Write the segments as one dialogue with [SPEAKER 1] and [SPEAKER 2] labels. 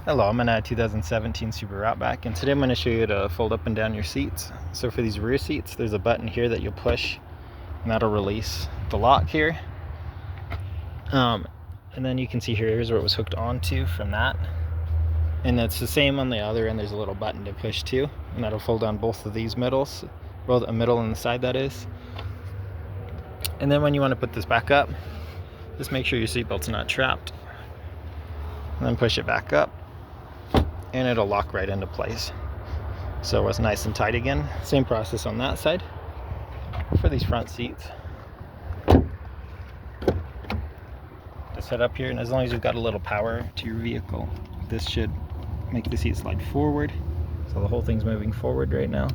[SPEAKER 1] Hello, I'm in a 2017 Subaru Outback, and today I'm going to show you how to fold up and down your seats. So for these rear seats, there's a button here that you'll push, and that'll release the lock here. And then you can see here's where it was hooked onto from that. And it's the same on the other end. There's a little button to push too, and that'll fold down both of these middles, well, a middle and the side that is. And then when you want to put this back up, just make sure your seatbelt's not trapped. And then push it back up, and it'll lock right into place. So it's nice and tight again. Same process on that side for these front seats. To set up here, and as long as you've got a little power to your vehicle, this should make the seat slide forward. So the whole thing's moving forward right now.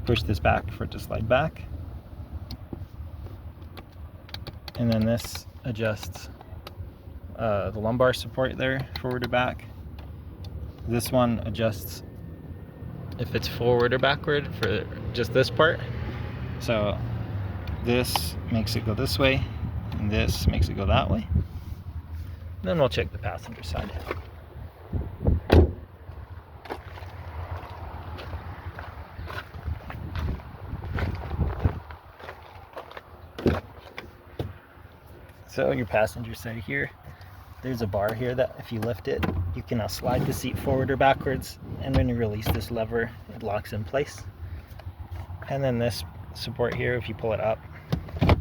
[SPEAKER 1] Push this back for it to slide back. And then this adjusts the lumbar support there, forward or back. This one adjusts if it's forward or backward for just this part. So this makes it go this way, and this makes it go that way. Then we'll check the passenger side. So your passenger side here, there's a bar here that if you lift it, you can slide the seat forward or backwards, and when you release this lever, it locks in place. And then this support here, if you pull it up,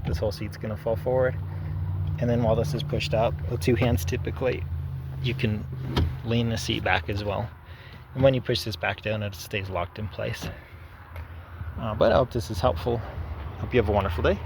[SPEAKER 1] this whole seat's going to fall forward. And then while this is pushed up with two hands typically, you can lean the seat back as well. And when you push this back down, it stays locked in place. But I hope this is helpful. Hope you have a wonderful day.